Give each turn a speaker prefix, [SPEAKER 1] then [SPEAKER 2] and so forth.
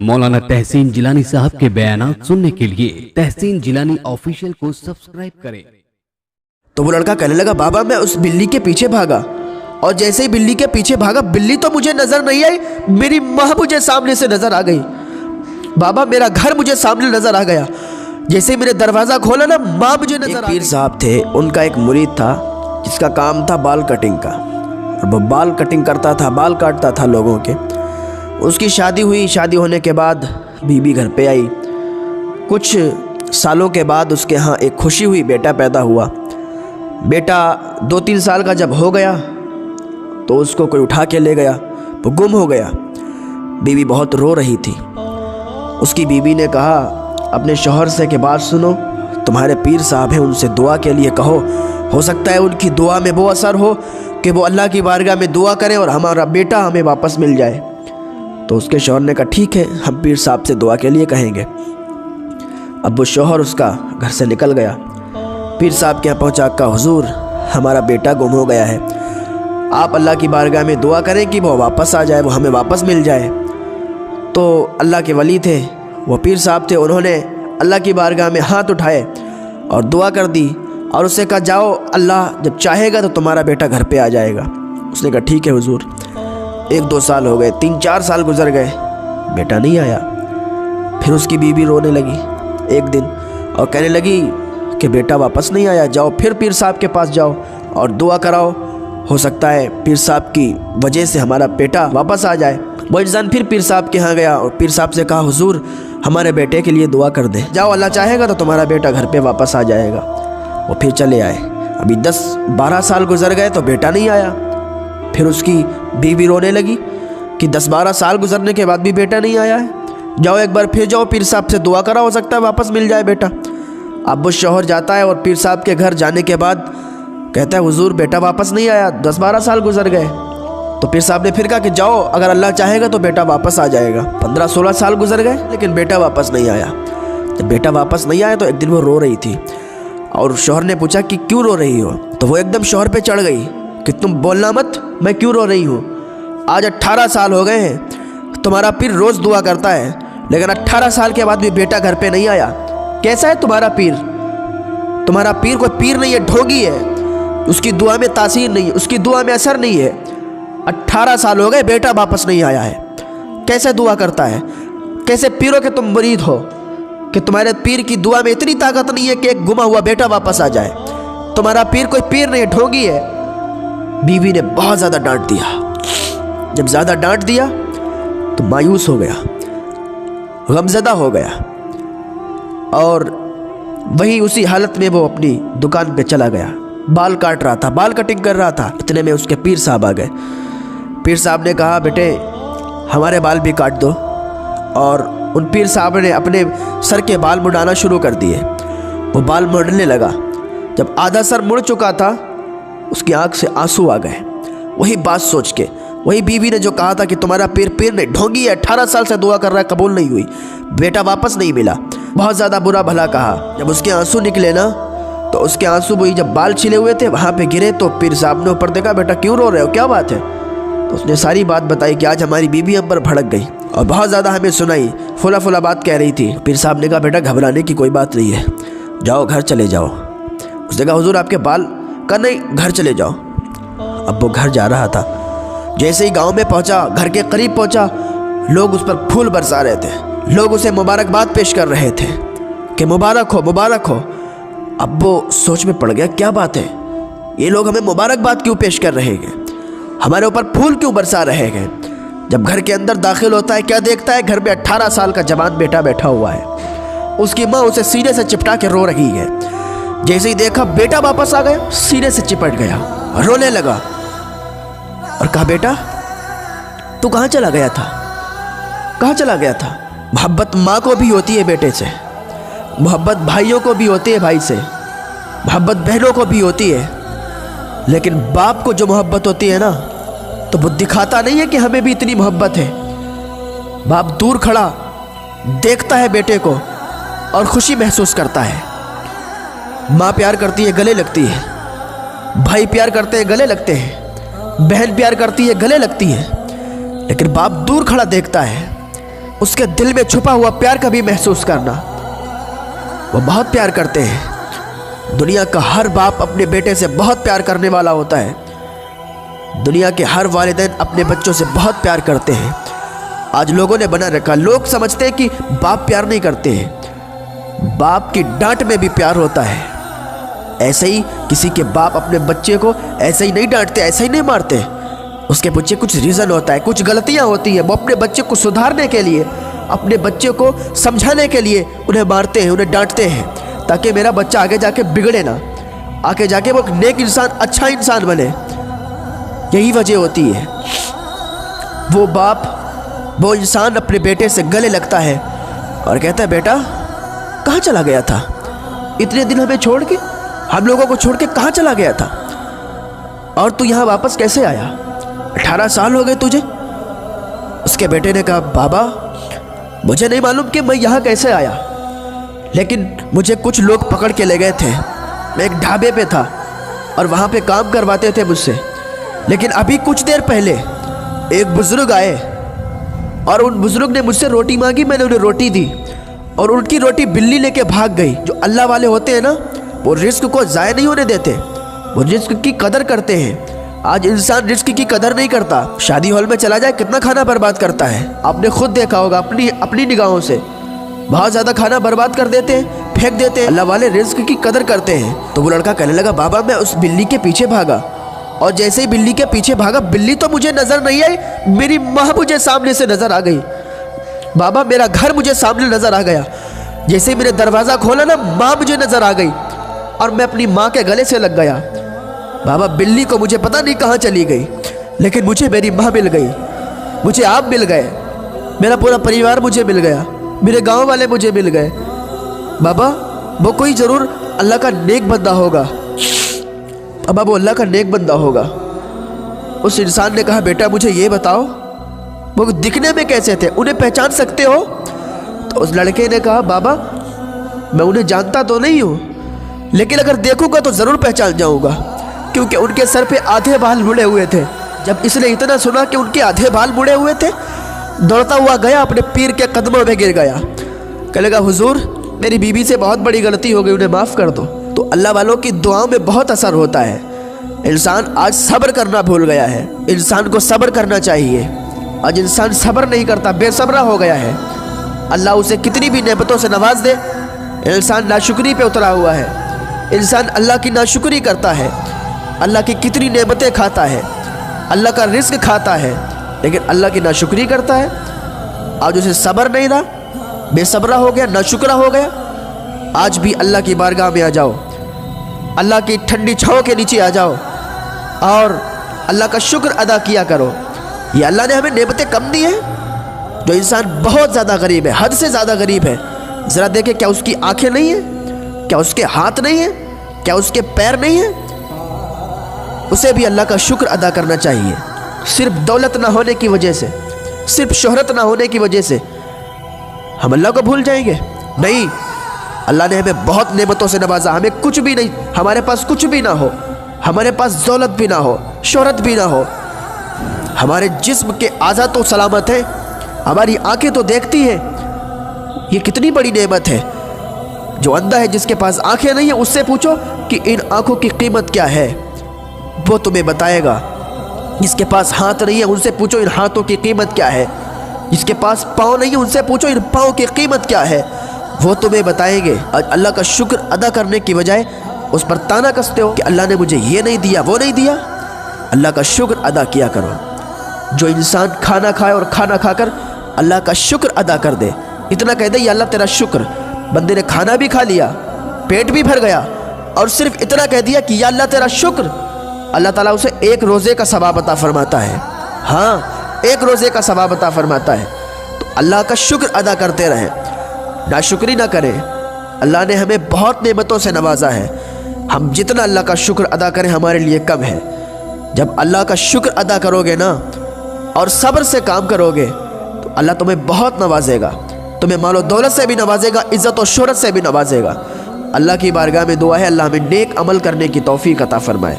[SPEAKER 1] मौलाना तहसीन जिलानी साहब के बयानात सुनने के लिए तहसीन जिलानी ऑफिशियल को सब्सक्राइब करें।
[SPEAKER 2] तो वो लड़का कहने लगा, बाबा मैं उस बिल्ली के पीछे भागा और जैसे ही बिल्ली के पीछे भागा, बिल्ली तो मुझे नजर नहीं आई, मेरी माँ मुझे सामने से नजर आ गई। बाबा मेरा घर मुझे सामने नजर आ गया, जैसे ही मैंने दरवाजा खोला ना, माँ मुझे नजर आ गई। पीर साहब थे, उनका एक मुरीद था जिसका काम था बाल कटिंग का, और वो बाल कटिंग करता था, बाल काटता था लोगों के। उसकी शादी हुई, शादी होने के बाद बीबी घर पे आई। कुछ सालों के बाद उसके यहाँ एक खुशी हुई, बेटा पैदा हुआ। बेटा 2-3 साल का जब हो गया तो उसको कोई उठा के ले गया, वो गुम हो गया। बीवी बहुत रो रही थी। उसकी बीवी ने कहा अपने शौहर से कि बात सुनो, तुम्हारे पीर साहब हैं, उनसे दुआ के लिए कहो, हो सकता है उनकी दुआ में वो असर हो कि वो अल्लाह की बारगाह में दुआ करें और हमारा बेटा हमें वापस मिल जाए। तो उसके शौहर ने कहा ठीक है, हम पीर साहब से दुआ के लिए कहेंगे। अब वो शौहर उसका घर से निकल गया, पीर साहब के यहाँ पहुँचा, कहा हुजूर हमारा बेटा गुम हो गया है, आप अल्लाह की बारगाह में दुआ करें कि वो वापस आ जाए, वो हमें वापस मिल जाए। तो अल्लाह के वली थे, वो पीर साहब थे, उन्होंने अल्लाह की बारगाह में हाथ उठाए और दुआ कर दी और उससे कहा जाओ, अल्लाह जब चाहेगा तो तुम्हारा बेटा घर पे आ जाएगा। उसने कहा ठीक है हुजूर। 1-2 साल हो गए, 3-4 साल गुजर गए, बेटा नहीं आया। फिर उसकी बीवी रोने लगी एक दिन और कहने लगी कि बेटा वापस नहीं आया, जाओ फिर पीर साहब के पास जाओ और दुआ कराओ, हो सकता है पीर साहब की वजह से हमारा बेटा वापस आ जाए। वो इंसान फिर पीर साहब के यहाँ गया और पीर साहब से कहा हुजूर हमारे बेटे के लिए दुआ कर दे, जाओ अल्लाह चाहेगा तो तुम्हारा बेटा घर पे वापस आ जाएगा। वो फिर चले आए। अभी 10-12 साल गुजर गए तो बेटा नहीं आया। फिर उसकी बीवी रोने लगी कि 10-12 साल गुजरने के बाद भी बेटा नहीं आया है, जाओ एक बार फिर जाओ पीर साहब से दुआ करा, हो सकता है वापस मिल जाए बेटा। अब वो शौहर जाता है और पीर साहब के घर जाने के बाद कहता है हुजूर बेटा वापस नहीं आया, 10-12 साल गुजर गए। तो पीर साहब ने फिर कहा कि जाओ अगर अल्लाह चाहेगा तो बेटा वापस आ जाएगा। 15-16 साल गुजर गए लेकिन बेटा वापस नहीं आया। जब बेटा वापस नहीं आया तो एक दिन वो रो रही थी और शौहर ने पूछा कि क्यों रो रही हो? तो वो एकदम शौहर पे चढ़ गई कि तुम बोलना मत, मैं क्यों रो रही हूँ, आज 18 साल हो गए हैं, तुम्हारा पीर रोज़ दुआ करता है लेकिन 18 साल के बाद भी बेटा घर पे नहीं आया। कैसा है तुम्हारा पीर? तुम्हारा पीर कोई पीर नहीं है, ढोंगी है, उसकी दुआ में तासीर नहीं है, उसकी दुआ में असर नहीं है। 18 साल हो गए, बेटा वापस नहीं आया है, कैसे दुआ करता है? कैसे पीरों के तुम मुरीद हो कि तुम्हारे पीर की दुआ में इतनी ताकत नहीं है कि एक गुमा हुआ बेटा वापस आ जाए? तुम्हारा पीर कोई पीर नहीं है, ढोंगी है। बीवी ने बहुत ज़्यादा डांट दिया। जब ज़्यादा डांट दिया तो मायूस हो गया, गमज़दा हो गया और वहीं उसी हालत में वो अपनी दुकान पे चला गया। बाल काट रहा था, बाल कटिंग कर रहा था, इतने में उसके पीर साहब आ गए। पीर साहब ने कहा बेटे हमारे बाल भी काट दो, और उन पीर साहब ने अपने सर के बाल मुड़ाना शुरू कर दिए। वो बाल मुड़ने लगा। जब आधा सर मुड़ चुका था उसकी आंख से आंसू आ गए। वही बात सोच के, वही बीवी ने जो कहा था कि तुम्हारा पीर पीर नहीं, ढोंगी है, 18 साल से दुआ कर रहा है, कबूल नहीं हुई, बेटा वापस नहीं मिला, बहुत ज़्यादा बुरा भला कहा। जब उसके आंसू निकले ना तो उसके आंसू वही जब बाल छिले हुए थे वहाँ पे गिरे तो पीर साहब ने ऊपर देखा, बेटा क्यों रो रहे हो, क्या बात है? तो उसने सारी बात बताई कि आज हमारी बीवी हम पर भड़क गई और बहुत ज़्यादा हमें सुनाई, फुला फुला बात कह रही थी। पीर साहब ने कहा बेटा घबराने की कोई बात नहीं है, जाओ घर चले जाओ। उसने कहा हुजूर आपके बाल का नहीं, घर चले जाओ। अब वो घर जा रहा था, जैसे ही गांव में पहुंचा, घर के करीब पहुंचा, लोग उस पर फूल बरसा रहे थे, लोग उसे मुबारकबाद पेश कर रहे थे कि मुबारक हो, मुबारक हो। अब वो सोच में पड़ गया क्या बात है, ये लोग हमें मुबारकबाद क्यों पेश कर रहे हैं, हमारे ऊपर फूल क्यों बरसा रहे हैं? जब घर के अंदर दाखिल होता है क्या देखता है, घर में 18 साल का जवान बेटा बैठा हुआ है। उसकी माँ उसे सीने से चिपटा के रो रही है। जैसे ही देखा बेटा वापस आ गया, सीने से चिपट गया, रोने लगा और कहा बेटा तू कहाँ चला गया था, कहाँ चला गया था? मोहब्बत माँ को भी होती है बेटे से, मोहब्बत भाइयों को भी होती है भाई से, मोहब्बत बहनों को भी होती है, लेकिन बाप को जो मोहब्बत होती है ना तो वो दिखाता नहीं है कि हमें भी इतनी मोहब्बत है। बाप दूर खड़ा देखता है बेटे को और खुशी महसूस करता है। माँ प्यार करती है, गले लगती है, भाई प्यार करते हैं, गले लगते हैं, बहन प्यार करती है, गले लगती है, लेकिन बाप दूर खड़ा देखता है उसके दिल में छुपा हुआ प्यार कभी महसूस करना। वो बहुत प्यार करते हैं। दुनिया का हर बाप अपने बेटे से बहुत प्यार करने वाला होता है। दुनिया के हर वालिदैन अपने बच्चों से बहुत प्यार करते हैं। आज लोगों ने बना रखा, लोग समझते हैं कि बाप प्यार नहीं करते हैं। बाप की डांट में भी प्यार होता है। ऐसे ही किसी के बाप अपने बच्चे को ऐसे ही नहीं डांटते, ऐसे ही नहीं मारते। उसके पीछे कुछ रीज़न होता है, कुछ गलतियां होती हैं। वो अपने बच्चे को सुधारने के लिए, अपने बच्चे को समझाने के लिए उन्हें मारते हैं, उन्हें डांटते हैं, ताकि मेरा बच्चा आगे जाके बिगड़े ना, आगे जाके वो एक नेक इंसान, अच्छा इंसान बने। यही वजह होती है। वो बाप, वो इंसान अपने बेटे से गले लगता है और कहता है, बेटा कहाँ चला गया था? इतने दिन हमें छोड़ के, हम लोगों को छोड़ के कहाँ चला गया था? और तू यहाँ वापस कैसे आया? 18 साल हो गए तुझे। उसके बेटे ने कहा, बाबा मुझे नहीं मालूम कि मैं यहाँ कैसे आया, लेकिन मुझे कुछ लोग पकड़ के ले गए थे। मैं एक ढाबे पे था और वहाँ पे काम करवाते थे मुझसे। लेकिन अभी कुछ देर पहले एक बुज़ुर्ग आए और उन बुज़ुर्ग ने मुझसे रोटी मांगी, मैंने उन्हें रोटी दी और उनकी रोटी बिल्ली लेके भाग गई। जो अल्लाह वाले होते हैं ना, वो रिस्क को ज़ाया नहीं होने देते, वो रिस्क की कदर करते हैं। आज इंसान रिस्क की कदर नहीं करता। शादी हॉल में चला जाए, कितना खाना बर्बाद करता है। आपने खुद देखा होगा अपनी निगाहों से। बहुत ज़्यादा खाना बर्बाद कर देते हैं, फेंक देते हैं। अल्लाह वाले रिस्क की कदर करते हैं। तो वो लड़का कहने लगा, बाबा मैं उस बिल्ली के पीछे भागा और जैसे ही बिल्ली के पीछे भागा, बिल्ली तो मुझे नज़र नहीं आई, मेरी माँ मुझे सामने से नज़र आ गई। बाबा मेरा घर मुझे सामने नज़र आ गया। जैसे ही मैंने दरवाज़ा खोला ना, माँ मुझे नज़र आ गई और मैं अपनी माँ के गले से लग गया। बाबा बिल्ली को मुझे पता नहीं कहाँ चली गई, लेकिन मुझे मेरी माँ मिल गई, मुझे आप मिल गए, मेरा पूरा परिवार मुझे मिल गया, मेरे गांव वाले मुझे मिल गए। बाबा वो कोई ज़रूर अल्लाह का नेक बंदा होगा। बाबा वो अल्लाह का नेक बंदा होगा। उस इंसान ने कहा, बेटा मुझे ये बताओ वो दिखने में कैसे थे, उन्हें पहचान सकते हो? तो उस लड़के ने कहा, बाबा मैं उन्हें जानता तो नहीं हूँ, लेकिन अगर देखूंगा तो ज़रूर पहचान जाऊँगा, क्योंकि उनके सर पे आधे बाल मुड़े हुए थे। जब इसने इतना सुना कि उनके आधे बाल मुड़े हुए थे, दौड़ता हुआ गया, अपने पीर के कदमों में गिर गया। कहने लगा, हुजूर मेरी बीवी से बहुत बड़ी गलती हो गई, उन्हें माफ़ कर दो। तो अल्लाह वालों की दुआओं में बहुत असर होता है। इंसान आज सब्र करना भूल गया है। इंसान को सब्र करना चाहिए। आज इंसान सब्र नहीं करता, बेसब्रा हो गया है। अल्लाह उसे कितनी भी नेमतों से नवाज दे, इंसान नाशुक्री पे उतरा हुआ है। इंसान अल्लाह की नाशुक्री करता है, अल्लाह की कितनी नेमतें खाता है, अल्लाह का रिस्क खाता है, लेकिन अल्लाह की नाशुक्री करता है। आज उसे सब्र नहीं रहा, बेसब्रा हो गया, नाशुक्रा हो गया। आज भी अल्लाह की बारगाह में आ जाओ, अल्लाह की ठंडी छाँव के नीचे आ जाओ और अल्लाह का शुक्र अदा किया करो। ये अल्लाह ने हमें नेमतें कम दी हैं। जो इंसान बहुत ज़्यादा गरीब है, हद से ज़्यादा गरीब है, ज़रा देखे क्या उसकी आंखें नहीं है, क्या उसके हाथ नहीं है, क्या उसके पैर नहीं है? उसे भी अल्लाह का शुक्र अदा करना चाहिए। सिर्फ दौलत ना होने की वजह से, सिर्फ शोहरत ना होने की वजह से हम अल्लाह को भूल जाएंगे? नहीं, अल्लाह ने हमें बहुत नेमतों से नवाजा। हमें कुछ भी नहीं, हमारे पास कुछ भी ना हो, हमारे पास दौलत भी ना हो, शोहरत भी ना हो, हमारे जिस्म के आज़ा तो सलामत है, हमारी आंखें तो देखती हैं। ये कितनी बड़ी नेमत है। जो अंधा है, जिसके पास आंखें नहीं है, उससे पूछो कि इन आंखों की कीमत क्या है, वो तुम्हें बताएगा। जिसके पास हाथ नहीं है, उनसे पूछो इन हाथों की कीमत क्या है। जिसके पास पाँव नहीं है, उनसे पूछो इन पाँव की कीमत क्या है, वो तुम्हें बताएंगे। आज अल्लाह का शुक्र अदा करने की बजाय उस पर ताना कसते हो कि अल्लाह ने मुझे ये नहीं दिया, वो नहीं दिया। अल्लाह का शुक्र अदा किया करो। जो इंसान खाना खाए और खाना खाकर अल्लाह का शुक्र अदा कर दे, इतना कह दे, या अल्लाह तेरा शुक्र। बंदे ने खाना भी खा लिया, पेट भी भर गया और सिर्फ इतना कह दिया कि या अल्लाह तेरा शुक्र, अल्लाह ताला उसे एक रोज़े का सवाब अता फरमाता है। हाँ, एक रोज़े का सवाब अता फरमाता है। तो अल्लाह का शुक्र अदा करते रहें, नाशुक्री ना करें। अल्लाह ने हमें बहुत नेमतों से नवाजा है। हम जितना अल्लाह का शुक्र अदा करें हमारे लिए कम है। जब अल्लाह का शुक्र अदा करोगे ना और सब्र से काम करोगे तो अल्लाह तुम्हें बहुत नवाजेगा। तुम्हें मालो दौलत से भी नवाजेगा, इज़्ज़त और शोहरत से भी नवाजेगा। अल्लाह की बारगाह में दुआ है, अल्लाह हमें नेक अमल करने की तौफीक अता फरमाए।